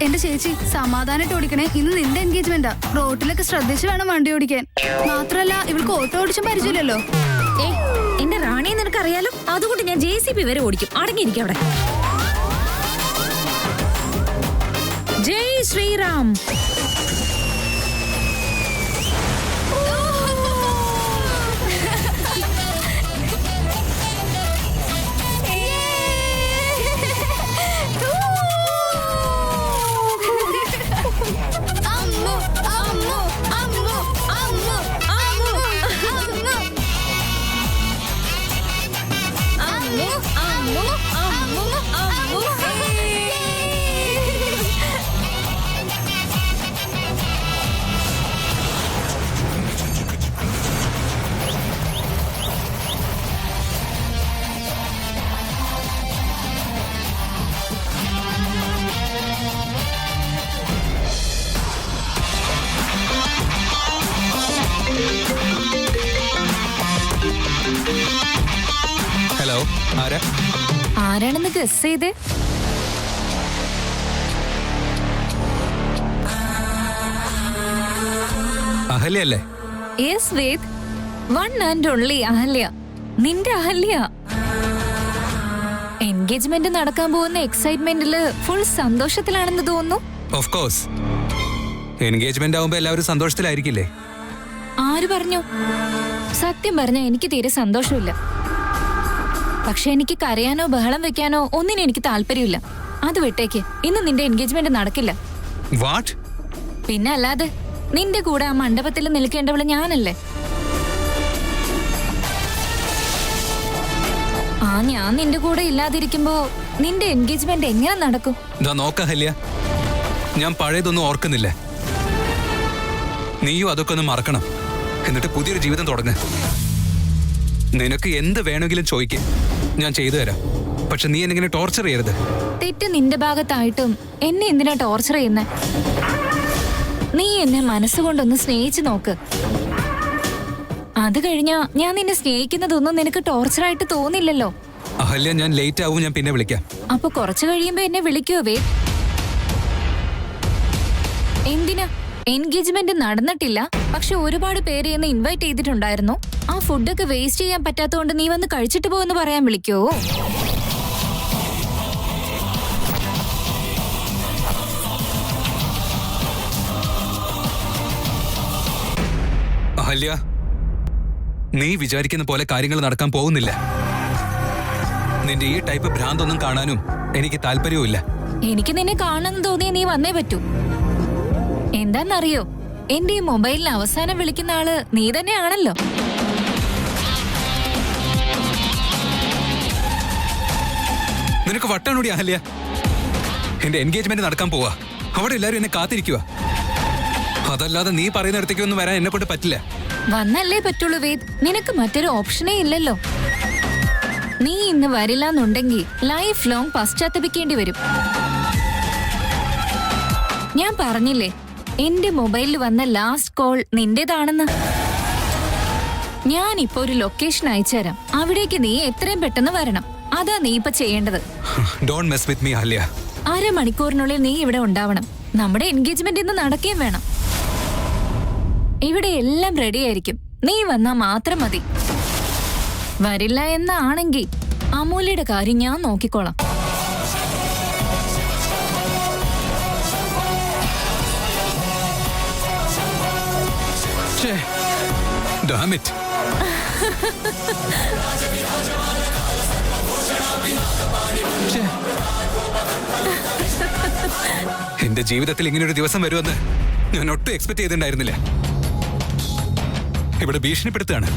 എന്റെ ചേച്ചി സമാധാനമായിട്ട് ഓടിക്കണേ. ഇന്ന് നിന്റെ എൻഗേജ്മെന്റാ. റോട്ടിലൊക്കെ ശ്രദ്ധിച്ച് വേണം വണ്ടി ഓടിക്കാൻ. മാത്രല്ല ഇവൾക്ക് ഓട്ടോ ഓടിച്ചും പരിചയമില്ലല്ലോ. എന്റെ റാണിയെ നിനക്കറിയാലോ, അതുകൊണ്ട് ഞാൻ JCB വരെ ഓടിക്കും. അടങ്ങിയിരിക്കും അവിടെ. ജയ് ശ്രീറാം. ഹലോ, ആരാണെന്ന് ഗസ് ചെയ്തേ? അഹല്യ അല്ലേ? Yes Ved, one and only Ahalya. നിന്റെ അഹല്യ. എൻഗേജ്മെന്റ് നടക്കാൻ പോകുന്ന എക്സൈറ്റ്മെന്റില് ഫുൾ സന്തോഷത്തിലാണെന്ന് തോന്നുന്നു. Of course. എൻഗേജ്മെന്റ് ആവുമ്പോ എല്ലാവരും സന്തോഷത്തിലായിരിക്കില്ലേ? ആര് പറഞ്ഞു? സത്യം പറഞ്ഞ എനിക്ക് തീരെ സന്തോഷമില്ല. പക്ഷെ എനിക്ക് കരയാനോ ബഹളം വെക്കാനോ ഒന്നിനും എനിക്ക് താല്പര്യമില്ല. അത് വിട്ടേക്ക്. ഇന്ന് നിന്റെ എൻഗേജ്മെന്റ് നടക്കില്ല. വാട്ട്? പിന്നെ അല്ലാതെ, നിന്റെ കൂടെ ആ മണ്ഡപത്തിൽ നിൽക്കേണ്ടവള് ഞാനല്ലേ? ഞാൻ നിന്റെ കൂടെ ഇല്ലാതിരിക്കുമ്പോ നിന്റെ എൻഗേജ്മെന്റ് എങ്ങനെ നടക്കും? നോക്കഹല്യ, ഞാൻ പഴയതൊന്നും ഓർക്കുന്നില്ല. നീയും അതൊക്കെ ഒന്ന് മറക്കണം. എന്നിട്ട് പുതിയൊരു ജീവിതം തുടങ്ങ്. നിനക്ക് എന്ത് വേണമെങ്കിലും ചോദിക്കേ, ഞാൻ ചെയ്തു തരാം. പക്ഷെ നീ എന്നെ ടോർച്ചർ ചെയ്യരുത്. തെറ്റ് നിന്റെ ഭാഗത്തായിട്ടും എന്നെ എന്തിനാ ടോർച്ചർ ചെയ്യുന്നേ? നീ എന്നെ മനസ്സുകൊണ്ടൊന്ന് സ്നേഹിച്ചു നോക്ക്. അത് കഴിഞ്ഞാ ഞാൻ നിന്നെ സ്നേഹിക്കുന്നതൊന്നും നിനക്ക് ടോർച്ചറായിട്ട് തോന്നില്ലല്ലോ. അഹല്യ, ഞാൻ ലേറ്റ് ആവും. ഞാൻ പിന്നെ വിളിക്കാം. അപ്പൊ കുറച്ചു കഴിയുമ്പോ എന്നെ വിളിക്കുവോ വേദ്? എന്തിനാ? എൻഗേജ്മെന്റ് നടന്നിട്ടില്ല, പക്ഷെ ഒരുപാട് പേര് എന്നെ ഇൻവൈറ്റ് ചെയ്തിട്ടുണ്ടായിരുന്നു. ആ ഫുഡൊക്കെ വേസ്റ്റ് ചെയ്യാൻ പറ്റാത്തതുകൊണ്ട് നീ വന്ന് കഴിച്ചിട്ട് പോവെന്ന് പറയാൻ വിളിക്കോ? അഹല്യ, നീ വിചാരിക്കുന്ന പോലെ കാര്യങ്ങൾ നടക്കാൻ പോകുന്നില്ല. നിന്റെ ഈ ടൈപ്പ് ഭ്രാന്തൊന്നും കാണാനും എനിക്ക് താല്പര്യവുമില്ല. എനിക്ക് നിന്നെ കാണണമെന്ന് തോന്നിയ നീ വന്നേ പറ്റൂ. എന്താന്നറിയോ, എന്റെ ഈ മൊബൈലിൽ അവസാനം വിളിക്കുന്ന ആള് നീ തന്നെയാണല്ലോ. നിനക്ക് വട്ടാണോടി അഹല്യ? എന്റെ എൻഗേജ്മെന്റ് നടക്കാൻ പോവാ. അവിടെ എല്ലാരും എന്നെ കാത്തിരിക്കുക. അതല്ലാതെ നീ പറയുന്നിടത്തേക്കൊന്നും വരാൻ എന്നെ കൊണ്ട് പറ്റില്ല. വന്നല്ലേ പറ്റുള്ളൂ വേദ്. നിനക്ക് മറ്റൊരു ഓപ്ഷനേ ഇല്ലല്ലോ. നീ ഇന്ന് വരില്ലെന്നുണ്ടെങ്കിൽ ലൈഫ് ലോങ് പശ്ചാത്തപിക്കേണ്ടി വരും. ഞാൻ പറഞ്ഞില്ലേ, എന്റെ മൊബൈലിൽ വന്ന ലാസ്റ്റ് കോൾ നിന്റേതാണെന്ന്. ഞാനിപ്പോ ഒരു ലൊക്കേഷൻ അയച്ചുതരാം. അവിടേക്ക് നീ എത്രയും പെട്ടെന്ന് വരണം. അതാ നീ ഇപ്പൊ ചെയ്യേണ്ടത്. Don't mess with me, Ahalya. അരമണിക്കൂറിനുള്ളിൽ നീ ഇവിടെ ഉണ്ടാവണം. നമ്മുടെ എൻഗേജ്മെന്റ് ഇന്ന് നടക്കുകയും വേണം. ഇവിടെ എല്ലാം റെഡി ആയിരിക്കും. നീ വന്നാ മാത്രം മതി. വരില്ല എന്നാണെങ്കിൽ അമൂല്യയുടെ കാര്യം ഞാൻ നോക്കിക്കോളാം. Damn it. എന്റെ ജീവിതത്തിൽ ഇങ്ങനൊരു ദിവസം വരുമെന്ന് ഞാൻ ഒട്ടും എക്സ്പെക്ട് ചെയ്തിട്ടുണ്ടായിരുന്നില്ല. ഇവിടെ ഭീഷണിപ്പെടുത്തുകയാണ്.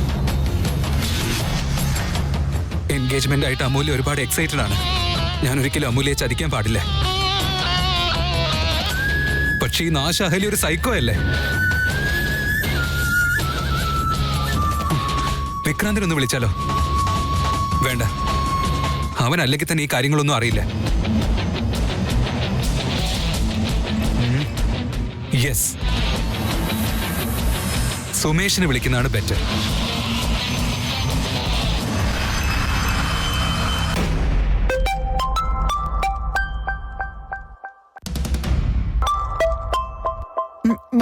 എൻഗേജ്മെന്റ് ആയിട്ട് അമൂല്യ ഒരുപാട് എക്സൈറ്റഡ് ആണ്. ഞാൻ ഒരിക്കലും അമൂല്യയെ ചതിക്കാൻ പാടില്ല. പക്ഷേ ഈ നാശ അഹല്യ ഒരു സൈക്കോ അല്ലേ? വിക്രാന്തിനൊന്ന് വിളിച്ചാലോ? വേണ്ട, അവൻ അല്ലെങ്കിൽ തന്നെ ഈ കാര്യങ്ങളൊന്നും അറിയില്ല. യെസ്, സുമേഷിനെ വിളിക്കുന്നതാണ് ബെറ്റർ.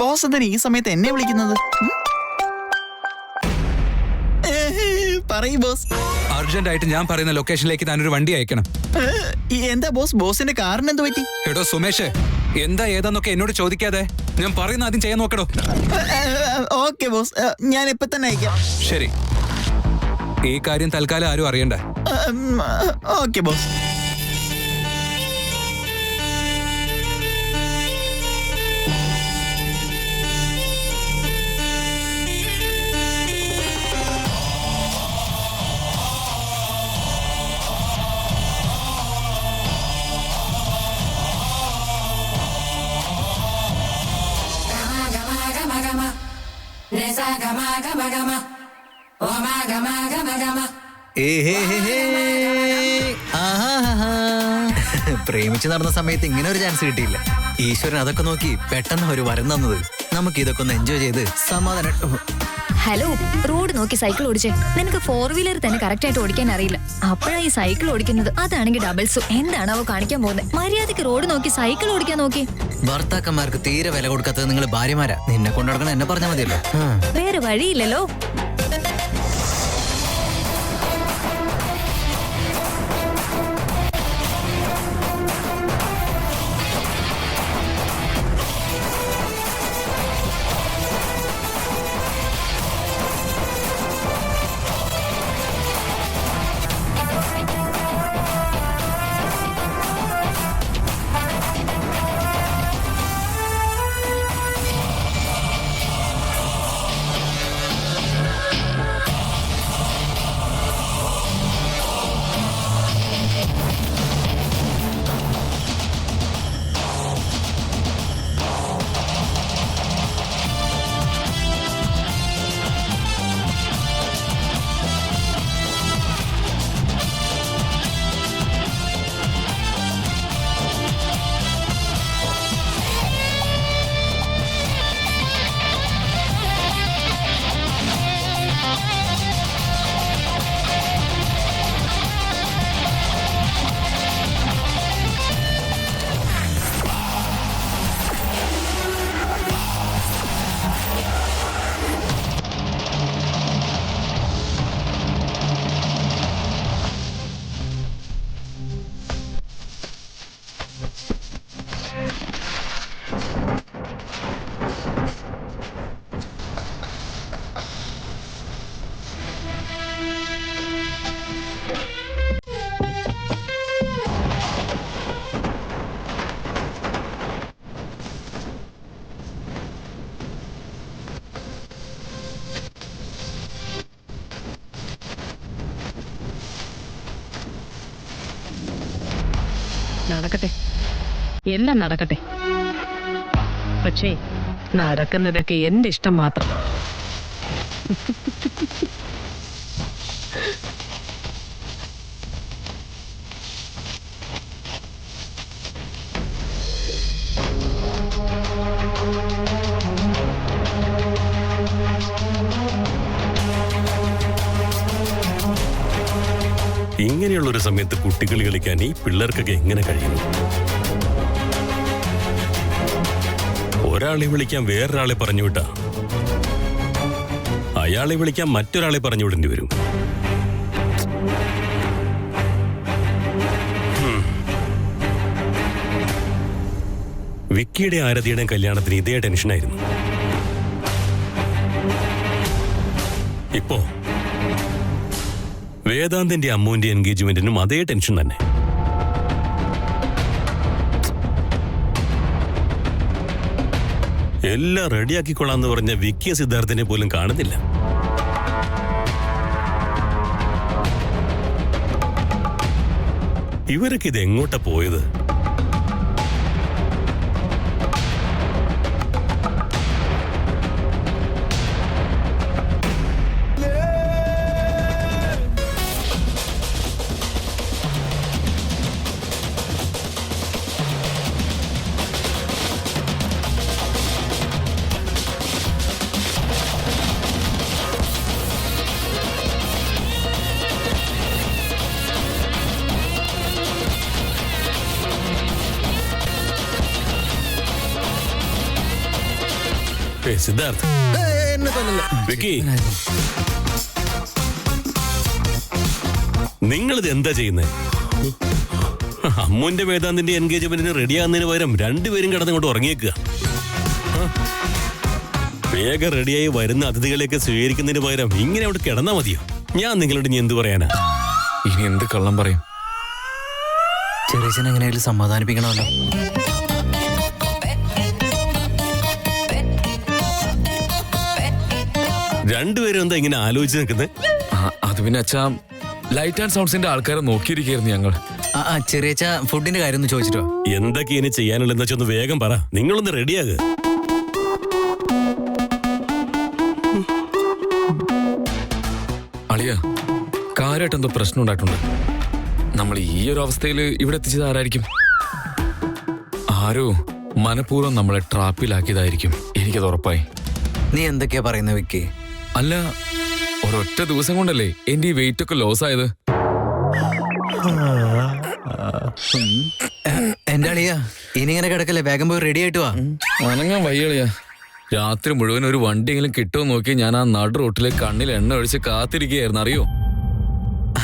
ബോസ് എന്തിനാ ഈ സമയത്ത് എന്നെ വിളിക്കുന്നത്? പറയൂ ബോസ്. അർജന്റ് ആയിട്ട് ഞാൻ പറയുന്ന ലൊക്കേഷനിലേക്ക് താനൊരു വണ്ടി അയക്കണം. എന്താ ബോസ്, ബോസിന്റെ കാറിന് എന്ത് പറ്റി? എടോ സുമേഷ്, എന്താ ഏതാന്നൊക്കെ എന്നോട് ചോദിക്കാതെ ഞാൻ പറയുന്ന ആദ്യം ചെയ്യാൻ നോക്കടോ. ഓക്കെ ബോസ്, ഞാൻ ഇപ്പൊ തന്നെ അയക്കാം. ശരി, ഈ കാര്യം തൽക്കാലം ആരും അറിയണ്ട. Okay boss. പ്രേമിച്ച് നടന്ന സമയത്ത് ഇങ്ങനെ ഒരു ചാൻസ് കിട്ടിയില്ല. ഈശ്വരൻ അതൊക്കെ നോക്കി പെട്ടെന്ന് ഒരു വരം തന്നത്. നമുക്ക് ഇതൊക്കെ ഒന്ന് എൻജോയ് ചെയ്ത് സമാധാനം. ഹലോ, റോഡ് നോക്കി സൈക്കിൾ ഓടിച്ചേ. നിനക്ക് 4 വീലർ തന്നെ കറക്റ്റ് ആയിട്ട് ഓടിക്കാൻ അറിയില്ല. അപ്പോഴാ ഈ സൈക്കിൾ ഓടിക്കുന്നത്. അതാണെങ്കിൽ ഡബിൾസും. എന്താണാവോ കാണിക്കാൻ പോകുന്നത്? മര്യാദക്ക് റോഡ് നോക്കി സൈക്കിൾ ഓടിക്കാൻ നോക്കി. ഭർത്താക്കന്മാർക്ക് തീരെ വില കൊടുക്കാത്തത് നിങ്ങൾ ഭാര്യമാരാ. നിന്നെ കൊണ്ടുനടക്കണം എന്നെ പറഞ്ഞാൽ മതിയല്ലോ. വേറെ വഴിയില്ലല്ലോ. നടക്കട്ടെ, എല്ലാം നടക്കട്ടെ. പക്ഷേ നടക്കുന്നതൊക്കെ എന്റെ ഇഷ്ടം മാത്രം. ഇങ്ങനെയുള്ളൊരു സമയത്ത് കുട്ടികളി കളിക്കാൻ ഈ പിള്ളേർക്കൊക്കെ എങ്ങനെ കഴിയുന്നു? ഒരാളെ വിളിക്കാൻ വേറൊരാളെ പറഞ്ഞു വിട്ടാ അയാളെ വിളിക്കാൻ മറ്റൊരാളെ പറഞ്ഞു വിടേണ്ടി വരും. വിക്കിയുടെ ആരതിയുടെ കല്യാണത്തിന് ഇതേ ടെൻഷനായിരുന്നു. ഇപ്പോ വേദാന്തിന്റെ അമ്മുവിന്റെ എൻഗേജ്മെന്റിനും അതേ ടെൻഷൻ തന്നെ. എല്ലാം റെഡിയാക്കിക്കൊള്ളാന്ന് പറഞ്ഞ വിക്കിയ സിദ്ധാർത്ഥിനെ പോലും കാണുന്നില്ല. ഇവരൊക്കെ ഇത് എങ്ങോട്ടാ പോയത്? സിദ്ധാർത്ഥ് എന്നെ തോന്നില്ല. വിക്കി, നിങ്ങളിത് എന്താ ചെയ്യുന്നത്? അമ്മുന്റെ വേദാന്തിന്റെ എൻഗേജ്മെന്റിന് റെഡിയാകുന്നതിന് പകരം രണ്ടുപേരും കിടന്നിങ്ങോട്ട് ഉറങ്ങിയേക്കുക. വേഗം റെഡിയായി വരുന്ന അതിഥികളെയൊക്കെ സ്വീകരിക്കുന്നതിന് പകരം ഇങ്ങനെ അവിടെ കിടന്നാ മതിയോ? ഞാൻ നിങ്ങളോട് ഇനി എന്ത് പറയാനാ? ഇനി എന്ത് കള്ളം പറയും? ചെറിയച്ഛൻ എങ്ങനെയായാലും സമാധാനിപ്പിക്കണമല്ലോ. രണ്ടുപേരും എന്താ ഇങ്ങനെ ആലോചിച്ച് നിൽക്കുന്നത്? അത് പിന്നെ അച്ഛാ, ലൈറ്റ് ആൻഡ് സൗണ്ട്സിന്റെ ആൾക്കാരെ നോക്കിയിരിക്കായിരുന്നു ഞങ്ങൾ. ചെറിയച്ഛ ഫുഡിന്റെ കാര്യം ഒന്ന് ചോദിച്ചിട്ടോ. എന്തൊക്കെ ഇനി ചെയ്യാനുള്ളതെന്ന് വെച്ചാൽ ഒന്ന് വേഗം പറ. നിങ്ങളൊന്ന് റെഡിയാകുക. അളിയ, കാര്യമായിട്ട് എന്തോ പ്രശ്നം ഉണ്ടായിട്ടുണ്ട്. നമ്മൾ ഈ ഒരു അവസ്ഥയിൽ ഇവിടെ എത്തിച്ചത് ആരായിരിക്കും? ആരോ മനഃപൂർവ്വം നമ്മളെ ട്രാപ്പിലാക്കിയതായിരിക്കും. എനിക്കത് ഉറപ്പായി. നീ എന്തൊക്കെയാ പറയുന്നത് വിക്കി? അല്ല, ഒരൊറ്റ ദിവസം കൊണ്ടല്ലേ എന്റെ ഈ വെയിറ്റ് ഒക്കെ ലോസ് ആയത്. എന്റെ അളിയാ, ഇനി ഇങ്ങനെ കിടക്കല്ലേ, വേഗം പോയി റെഡി ആയിട്ട് വാ. അനങ്ങാൻ വയ്യളിയാ. രാത്രി മുഴുവൻ ഒരു വണ്ടിയെങ്കിലും കിട്ടുമോ നോക്കി ഞാൻ ആ നടു റോട്ടിലെ കണ്ണിൽ എണ്ണ ഒഴിച്ച് കാത്തിരിക്കുകയായിരുന്നു, അറിയോ?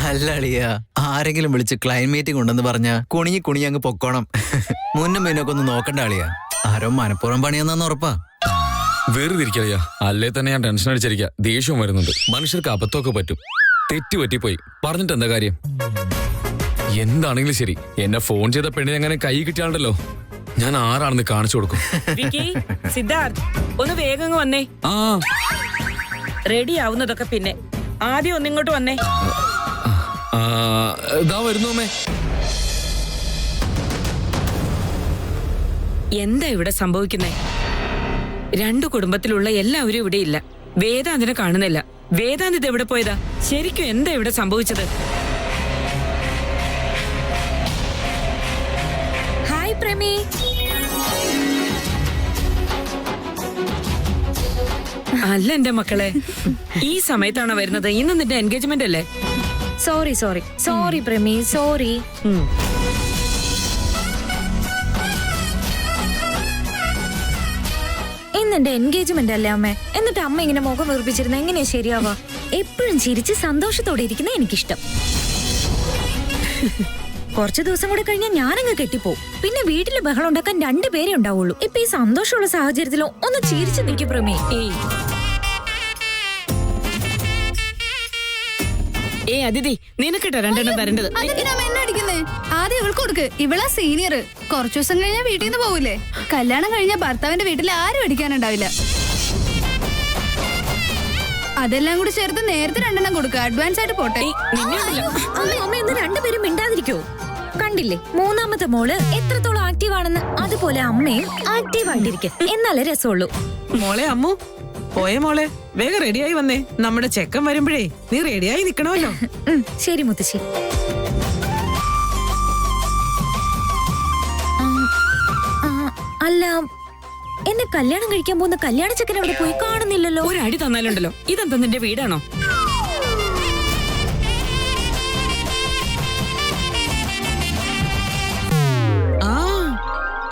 അല്ല അളിയാ, ആരെങ്കിലും വിളിച്ച് ക്ലൈന്റ് മീറ്റിംഗ് ഉണ്ടെന്ന് പറഞ്ഞാ കുണിഞ്ഞി കുണിഞ്ഞി അങ്ങ് പൊക്കോണം. മുന്നും പിന്നൊക്കെ ഒന്ന് നോക്കണ്ട അളിയാ. ആരോ മനഃപൂർവ്വം പണിയെന്നാന്ന് ഉറപ്പാ. വെറുതെ ഇരിക്കളിയാ, അല്ലേ തന്നെ ഞാൻ ടെൻഷൻ അടിച്ചിരിക്കുക. ദേഷ്യവും വരുന്നുണ്ട്. മനുഷ്യർക്ക് അബദ്ധമൊക്കെ പറ്റും. തെറ്റ് പറ്റിപ്പോയി, പറഞ്ഞിട്ട് എന്താ കാര്യം? എന്താണെങ്കിലും ശരി, എന്നെ ഫോൺ ചെയ്ത പെണ്ണിനെ അങ്ങനെ കൈ കിട്ടിയാണ്ടല്ലോ, ഞാൻ ആരാണെന്ന് കാണിച്ചു കൊടുക്കും. വിക്കി, സിദ്ധാർത്ഥ്, ഒന്ന് വേഗം വന്നേ. ആ റെഡി ആവുന്നതൊക്കെ പിന്നെ. ആദ്യം ഒന്നിങ്ങോട്ട് വന്നേ. ഇതാ വരുന്നു അമ്മേ. എന്താ ഇവിടെ സംഭവിക്കുന്നേ? രണ്ടു കുടുംബത്തിലുള്ള എല്ലാവരും ഇവിടെ ഇല്ല. വേദാന്തിനെ കാണുന്നില്ല. വേദാന്ത് ഇത് എവിടെ പോയതാ? ശരിക്കും എന്താ ഇവിടെ സംഭവിച്ചത്? ഹായ് പ്രമി. അല്ല എന്റെ മക്കളെ, ഈ സമയത്താണോ വരുന്നത്? ഇന്ന് നിന്റെ എൻഗേജ്മെന്റ് അല്ലേ? Sorry Premi, sorry. ഇന്നെന്റെ എൻഗേജ്മെന്റ് അല്ലേ അമ്മേ? എന്നിട്ട് അമ്മ ഇങ്ങനെ മുഖം വീർപ്പിച്ചിരുന്ന എങ്ങനെയാ ശരിയാവാ? എപ്പോഴും ചിരിച്ച് സന്തോഷത്തോടെ ഇരിക്കുന്ന എനിക്കിഷ്ടം. കുറച്ചു ദിവസം കൂടെ കഴിഞ്ഞാൽ ഞാനങ്ങ് കെട്ടിപ്പോവും. പിന്നെ വീട്ടില് ബഹളം ഉണ്ടാക്കാൻ രണ്ടുപേരേ ഉണ്ടാവുള്ളൂ. ഇപ്പൊ ഈ സന്തോഷമുള്ള സാഹചര്യത്തിലോ ഒന്ന് ചിരിച്ചു നിൽക്കും പ്രമേ. അതിഥി, നിനക്കിട്ടോ രണ്ടെണ്ണം തരേണ്ടത്. എന്നെ അടിക്കുന്നേ? ആദ്യം ഇവൾക്ക് കൊടുക്ക്. ഇവളാ സീനിയർ. കുറച്ചു ദിവസം കഴിഞ്ഞാൽ വീട്ടിൽ നിന്ന് പോവില്ലേ? കല്യാണം കഴിഞ്ഞാൽ ഭർത്താവിന്റെ വീട്ടിൽ ആരും അടിക്കാനുണ്ടാവില്ല. അതെല്ലാം കൂടി ചേർത്ത് നേരത്തെ രണ്ടെണ്ണം കൊടുക്കുക. അഡ്വാൻസ് ആയിട്ട് പോട്ടെ. അമ്മ എന്ന് രണ്ടുപേരും മിണ്ടാതിരിക്കോ? കണ്ടില്ലേ മൂന്നാമത്തെ മോള് എത്രത്തോളം ആക്റ്റീവ് ആണെന്ന്? അതുപോലെ അമ്മയും ആക്റ്റീവ് ആയിട്ടിരിക്കും, എന്നാലേ രസമുള്ളൂ. മോളെ അമ്മു, പോയ മോളെ, വേഗം റെഡിയായി വന്നേ. നമ്മുടെ ചെക്കൻ വരുമ്പോഴേ നീ റെഡിയായി നിക്കണമല്ലോ. ശരി മുത്തശ്ശി. അല്ല, എന്നെ കല്യാണം കഴിക്കാൻ പോകുന്ന കല്യാണ ചെക്കൻ അവിടെ പോയി കാണുന്നില്ലല്ലോ. ഒരു അടി തന്നാലുണ്ടല്ലോ. ഇതെന്താ നിന്റെ വീടാണോ?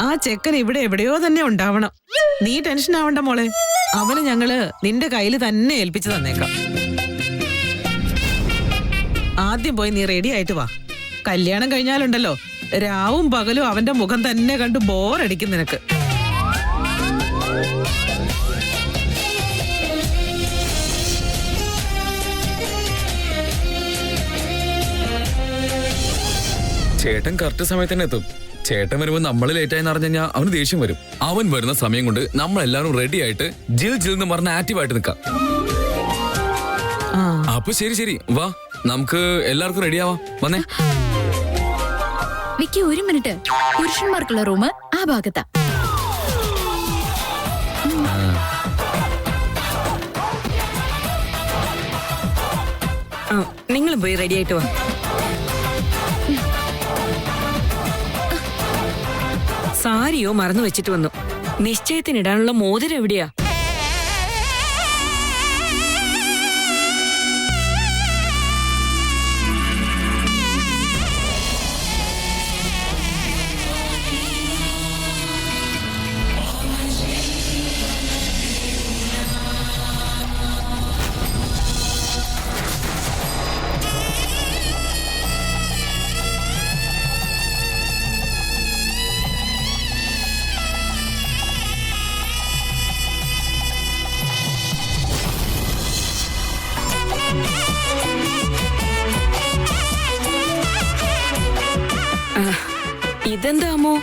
ആ ചെക്കൻ ഇവിടെ എവിടെയോ തന്നെ ഉണ്ടാവണം. നീ ടെൻഷൻ ആവണ്ട മോളെ. അവന് ഞങ്ങള് നിന്റെ കയ്യിൽ തന്നെ ഏൽപ്പിച്ചു തന്നേക്കാം. ആദ്യം പോയി നീ റെഡി ആയിട്ട് വാ. കല്യാണം കഴിഞ്ഞാലുണ്ടല്ലോ, രാവും പകലും അവന്റെ മുഖം തന്നെ കണ്ടു ബോറടിക്കും നിനക്ക്. ചേട്ടൻ കറക്റ്റ് സമയത്ത് തന്നെ എത്തും. ചേട്ടൻ വരുമ്പോ നമ്മൾ ലേറ്റ് ആയി അറിഞ്ഞു കഴിഞ്ഞാൽ അവന് ദേഷ്യം വരും. അവൻ വരുന്ന സമയം കൊണ്ട് നമ്മളെല്ലാരും റെഡി ആയിട്ട് ജിൽ ജിൽ എന്ന് പറഞ്ഞ ആക്റ്റീവായിട്ട് നിൽക്കാം. അപ്പൊ ശരി വാ, നമുക്ക് എല്ലാവർക്കും റെഡി ആവാം. വന്നേ വിക്കി, ഒരു മിനിറ്റ്. പുരുഷന്മാർക്കുള്ള റൂം ആ ഭാഗത്താ. നിങ്ങളും പോയി റെഡി ആയിട്ട് വാ. സാരിയോ മറന്നു വെച്ചിട്ട് വന്നു. നിശ്ചയത്തിനിടാനുള്ള മോതിരം എവിടെയാ? ഇതെന്താ അമ്മോ?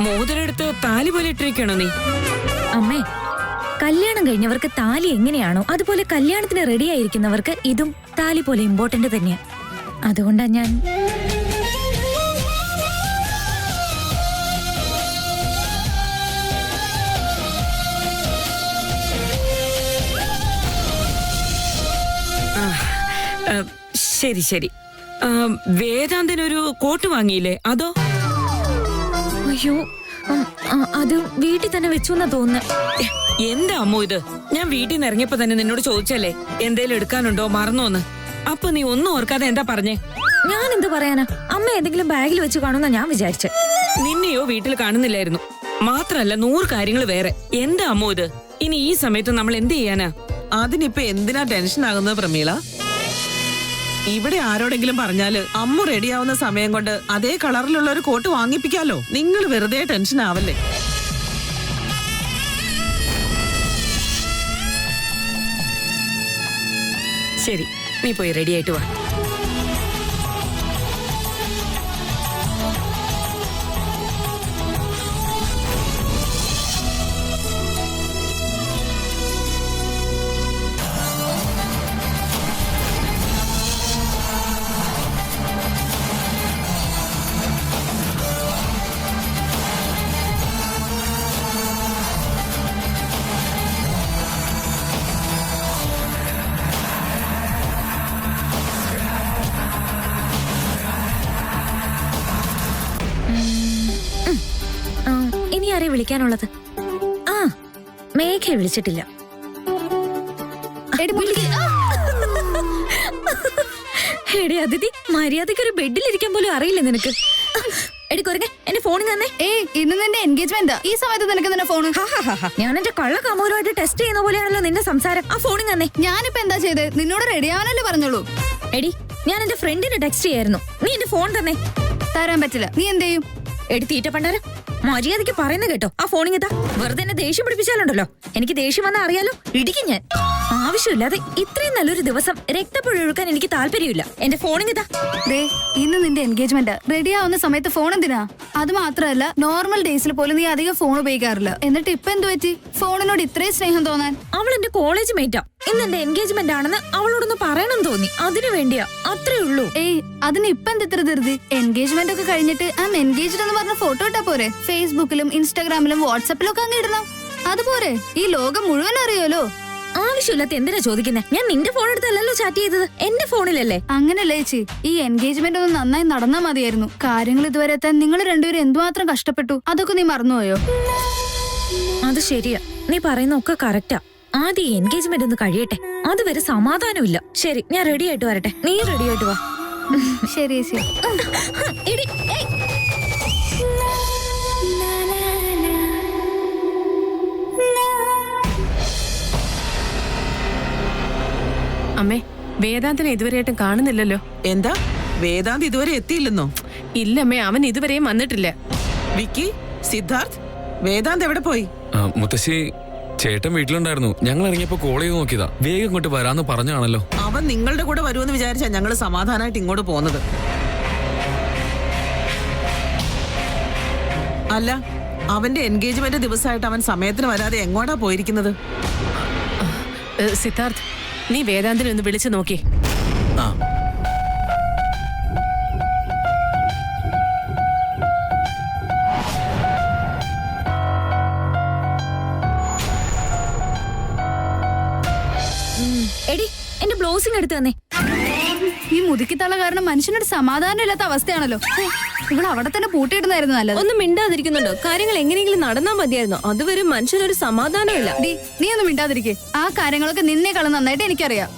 മോതിരെടുത്ത് താലി പോലെ ഇട്ടിരിക്കണോ നീ? അമ്മേ, കല്യാണം കഴിഞ്ഞവർക്ക് താലി എങ്ങനെയാണോ അതുപോലെ കല്യാണത്തിന് റെഡി ആയിരിക്കുന്നവർക്ക് ഇതും താലി പോലെ ഇമ്പോർട്ടന്റ് തന്നെയാ. അതുകൊണ്ടാ ഞാൻ ശരി ശരി. വേദാന്തിനൊരു കോട്ട് വാങ്ങിയില്ലേ, അതോ? അയ്യോ, അത് വീട്ടിൽ തന്നെ വെച്ചു എന്നാ തോന്നുന്നത്. എന്താ അമ്മോ ഇത്? ഞാൻ വീട്ടിൽ നിന്ന് ഇറങ്ങിയപ്പോ തന്നെ നിന്നോട് ചോദിച്ചല്ലേ എന്തേലും എടുക്കാനുണ്ടോ, മറന്നോന്ന്. അപ്പൊ നീ ഒന്നും ഓർക്കാതെ എന്താ പറഞ്ഞേ? ഞാൻ എന്ത് പറയാനാ, അമ്മ ഏതെങ്കിലും ബാഗിൽ വെച്ച് കാണുന്ന ഞാൻ വിചാരിച്ചെ. നിന്നെയോ വീട്ടിൽ കാണുന്നില്ലായിരുന്നു. മാത്രല്ല 100 കാര്യങ്ങൾ വേറെ. എന്താ അമ്മോ ഇത്? ഇനി ഈ സമയത്ത് നമ്മൾ എന്ത് ചെയ്യാനാ? അതിനിപ്പോ എന്തിനാ ടെൻഷൻ ആകുന്നത് പ്രമീള? ഇവിടെ ആരോടെങ്കിലും പറഞ്ഞാല് അമ്മ റെഡിയാവുന്ന സമയം കൊണ്ട് അതേ കളറിലുള്ള ഒരു കോട്ട് വാങ്ങിപ്പിക്കാലോ. നിങ്ങൾ വെറുതെ ടെൻഷൻ ആവല്ലേ. ശരി, നീ പോയി റെഡി ആയിട്ട് വാ. ഇനി ആരെ വിളിക്കാനുള്ളത്? ആ, മേഘയെ വിളിച്ചിട്ടില്ല. എടി അതിഥി, മര്യാദയ്ക്ക് ഒരു ബെഡിലിരിക്കാൻ പോലും അറിയില്ല നിനക്ക്. എടി കൊരങ്ങ, എന്റെ ഫോണിൽ തന്നെ. ഇന്ന് നിന്റെ എൻഗേജ്മെന്റ്, ഈ സമയത്ത് നിനക്ക് നിന്റെ ഫോണ്? ഞാൻ എന്റെ കള്ള കമോരുമായിട്ട് ടെസ്റ്റ് ചെയ്യുന്ന പോലെയാണല്ലോ നിന്റെ സംസാരം. ആ ഫോണിൽ തന്നെ. ഞാനിപ്പോ എന്താ ചെയ്തേ? നിന്നോട് റെഡി ആവാനല്ലേ പറഞ്ഞോളൂ. എടി, ഞാൻ എന്റെ ഫ്രണ്ടിന് ടെക്സ്റ്റ് ചെയ്യായിരുന്നു. നീ എന്റെ ഫോൺ തന്നെ. തരാൻ പറ്റില്ല. നീ എന്ത് ചെയ്യും? എടി തീറ്റ പണ്ടാരം, മര്യാദയ്ക്ക് പറയുന്ന കേട്ടോ. ആ ഫോണിങ് ഇതാ. വെറുതെ എന്നെ ദേഷ്യം പിടിപ്പിച്ചാലുണ്ടല്ലോ. എനിക്ക് ദേഷ്യം വന്നാൽ അറിയാലോ, ഇടിക്കും ഞാൻ. ആവശ്യമില്ലാതെ ഇത്രയും നല്ലൊരു ദിവസം രക്തപ്പുഴ ഒഴുക്കാൻ എനിക്ക് താല്പര്യമില്ല. എന്റെ ഫോണിങ് ഇതാ. ഇന്ന് നിന്റെ എൻഗേജ്മെന്റ്, റെഡി ആവുന്ന സമയത്ത് ഫോൺ എന്തിനാ? അത് മാത്രമല്ല, നോർമൽ ഡേയ്സിൽ പോലും നീ അധികം ഫോൺ ഉപയോഗിക്കാറില്ല. എന്നിട്ട് ഇപ്പൊ എന്ത് പറ്റി ഫോണിനോട് ഇത്രയും സ്നേഹം തോന്നാൻ? അവൾ എന്റെ കോളേജ് മേറ്റാ. ഇന്ന് എന്റെ എൻഗേജ്മെന്റ് ആണെന്ന് അവളോടൊന്ന് പറയണം തോന്നി. അതിനു വേണ്ടിയാ, അത്രേ ഉള്ളൂ. അതിന് ഇപ്പൊ എന്ത് ഇത്ര ധൃതി? എൻഗേജ്മെന്റ് ഒക്കെ കഴിഞ്ഞിട്ട് ഐ എൻഗേജ്ഡ് എന്ന് പറഞ്ഞ ഫോട്ടോ ഇട്ടാ പോരെ? ഫേസ്ബുക്കിലും ഇൻസ്റ്റാഗ്രാമിലും വാട്സാപ്പിലും ഒക്കെ അങ്ങ് ഇടണം. അതുപോരെ? ഈ ലോകം മുഴുവൻ അറിയാലോ. ആവശ്യമില്ലാത്ത എന്തിനാ ചോദിക്കുന്നേ? ഞാൻ നിന്റെ ഫോൺ എടുത്തല്ലോ ചാറ്റ് ചെയ്തത്, എന്റെ ഫോണിലല്ലേ. അങ്ങനല്ലേ ചേച്ചി, ഈ എൻഗേജ്മെന്റ് ഒന്ന് നന്നായി നടന്നാ മതിയായിരുന്നു. കാര്യങ്ങൾ ഇതുവരെ എത്താൻ നിങ്ങൾ രണ്ടുപേരും എന്തുമാത്രം കഷ്ടപ്പെട്ടു, അതൊക്കെ നീ മറന്നുപോയോ? അത് ശരിയാ, നീ പറയുന്ന ഒക്കെ കറക്റ്റാ. ആദ്യം എൻഗേജ്മെന്റ് ഒന്ന് കഴിയട്ടെ, അതുവരെ സമാധാനമില്ല. ശരി, ഞാൻ റെഡി ആയിട്ട് വരട്ടെ. നീ റെഡി ആയിട്ട് വാ. ശരി ശരി. അമ്മേ, വേദാന്തിനെ ഇതുവരെയായിട്ടും കാണുന്നില്ലല്ലോ. എന്താ, വേദാന്ത് ഇതുവരെ എത്തിയില്ലെന്നോ? ഇല്ലമ്മേ, അവൻ ഇതുവരെയും വന്നിട്ടില്ല. വിക്കി, സിദ്ധാർത്ഥ്, വേദാന്ത് എവിടെ പോയി? മുത്തശ്ശി, ചേട്ടൻ വീട്ടിലുണ്ടായിരുന്നു. ഞങ്ങൾ ഇറങ്ങിയപ്പോ കോൾ ചെയ്ത് നോക്കിയതാ. വേഗം ഇങ്ങോട്ട് വരാന്ന് പറഞ്ഞാണല്ലോ. അവൻ നിങ്ങളുടെ കൂടെ വരുമെന്ന് വിചാരിച്ചാ ഞങ്ങള് സമാധാനമായിട്ട് ഇങ്ങോട്ട് പോകുന്നത്. അല്ല, അവന്റെ എൻഗേജ്മെന്റ് ദിവസമായിട്ട് അവൻ സമയത്തിന് വരാതെ എങ്ങോട്ടാ പോയിരിക്കുന്നത്? സിദ്ധാർത്ഥ്, നീ വേദാന്തിനെ ഒന്ന് വിളിച്ചു നോക്കി. ആ, എടി, എന്റെ ബ്ലൗസിങ് എടുത്തു തന്നെ. ഈ മുതുക്കിത്തള്ള കാരണം മനുഷ്യനൊരു സമാധാനം ഇല്ലാത്ത അവസ്ഥയാണല്ലോ. ഇവിടെ അവിടെ തന്നെ പൂട്ടിയിടുന്നായിരുന്നു നല്ലത്. ഒന്നും മിണ്ടാതിരിക്കുന്നുണ്ടോ? കാര്യങ്ങൾ എങ്ങനെയെങ്കിലും നടന്നാ മതിയായിരുന്നു. അതുവരെ മനുഷ്യനൊരു സമാധാനമില്ല. നീ ഒന്നും മിണ്ടാതിരിക്കേ. ആ കാര്യങ്ങളൊക്കെ നിന്നേക്കാളും നന്നായിട്ട് എനിക്കറിയാം.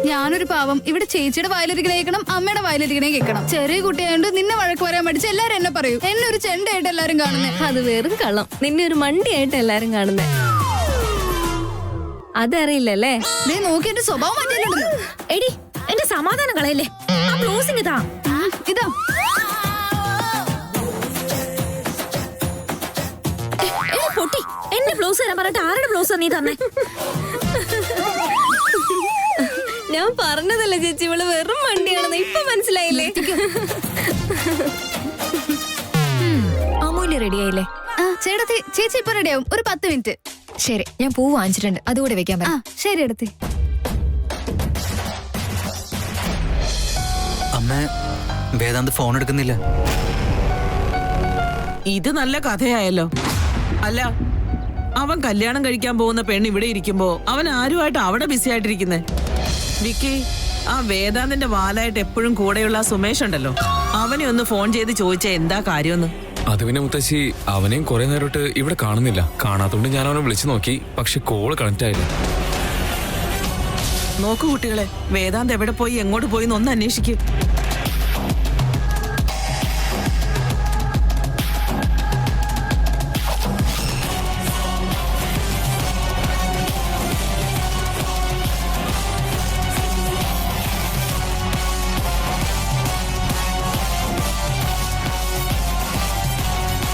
ഞാനൊരു പാവം ഇവിടെ ചേച്ചിയുടെ വായിലിരിക്കണേ കേൾക്കണം, അമ്മയുടെ വായിലിരിക്കണേ കേൾക്കണം. ചെറിയ കുട്ടിയായോണ്ട് നിന്നെ വഴക്ക് പറയാൻ പഠിച്ച് എല്ലാരും എന്നെ പറയും. എന്നെ ഒരു ചെണ്ടയായിട്ട് എല്ലാരും കാണുന്നേ. അത് വെറും കള്ളം. നിന്നെ ഒരു മണ്ടിയായിട്ട് എല്ലാരും കാണുന്നേ. അതറിയില്ലല്ലേ? നീ നോക്കി എന്റെ സ്വഭാവം മാറ്റിയിട്ടുണ്ടല്ലോ. എടി, എന്റെ സമാധാനം കളയല്ലേ. ആ ബ്ലൗസിങ് ഇതാ. ഇതാ പൊട്ടി. എന്റെ ബ്ലൗസ് തരാൻ പറഞ്ഞിട്ട് ആരുടെ ബ്ലൗസാ നീ തന്നെ? ഞാൻ പറഞ്ഞതല്ലേ ചേച്ചി, ഇവള് വെറും മണ്ടിയാണെന്ന് ഇപ്പൊ മനസ്സിലായില്ലേ? റെഡിയായില്ലേ? ആ ചേട്ടത്തി ചേച്ചി ഇപ്പൊ റെഡിയാവും ഒരു 10 മിനിറ്റ്. ശരി, ഞാൻ പൂ വാങ്ങിച്ചിട്ടുണ്ട്, അതുകൂടെ വെക്കാൻ ആ ശരി എടുത്തി. അമ്മ വേദാന്ത് ഫോൺ എടുക്കുന്നില്ല. ഇത് നല്ല കഥയായല്ലോ. അല്ല, അവൻ കല്യാണം കഴിക്കാൻ പോകുന്ന പെണ്ണ് ഇവിടെ ഇരിക്കുമ്പോ അവൻ ആരുമായിട്ട് അവിടെ ബിസി ആയിട്ടിരിക്കുന്നേ? വിക്കി, ആ വേദാന്തിന്റെ വാലായിട്ട് എപ്പോഴും കൂടെയുള്ള ആ സുമേഷ് ഉണ്ടല്ലോ, അവനെ ഒന്ന് ഫോൺ ചെയ്ത് ചോദിച്ചാ എന്താ കാര്യമെന്ന്. അത് പിന്നെ മുത്തശ്ശി, അവനെയും കുറെ നേരിട്ട് ഇവിടെ കാണുന്നില്ല. കാണാത്തോണ്ട് ഞാൻ അവനെ വിളിച്ചു നോക്കി, പക്ഷെ കോള് കണക്ട് ആയില്ല. നോക്കൂ കുട്ടികളെ, വേദാന്ത് എവിടെ പോയി എങ്ങോട്ട് പോയി എന്ന് ഒന്ന് അന്വേഷിക്കും.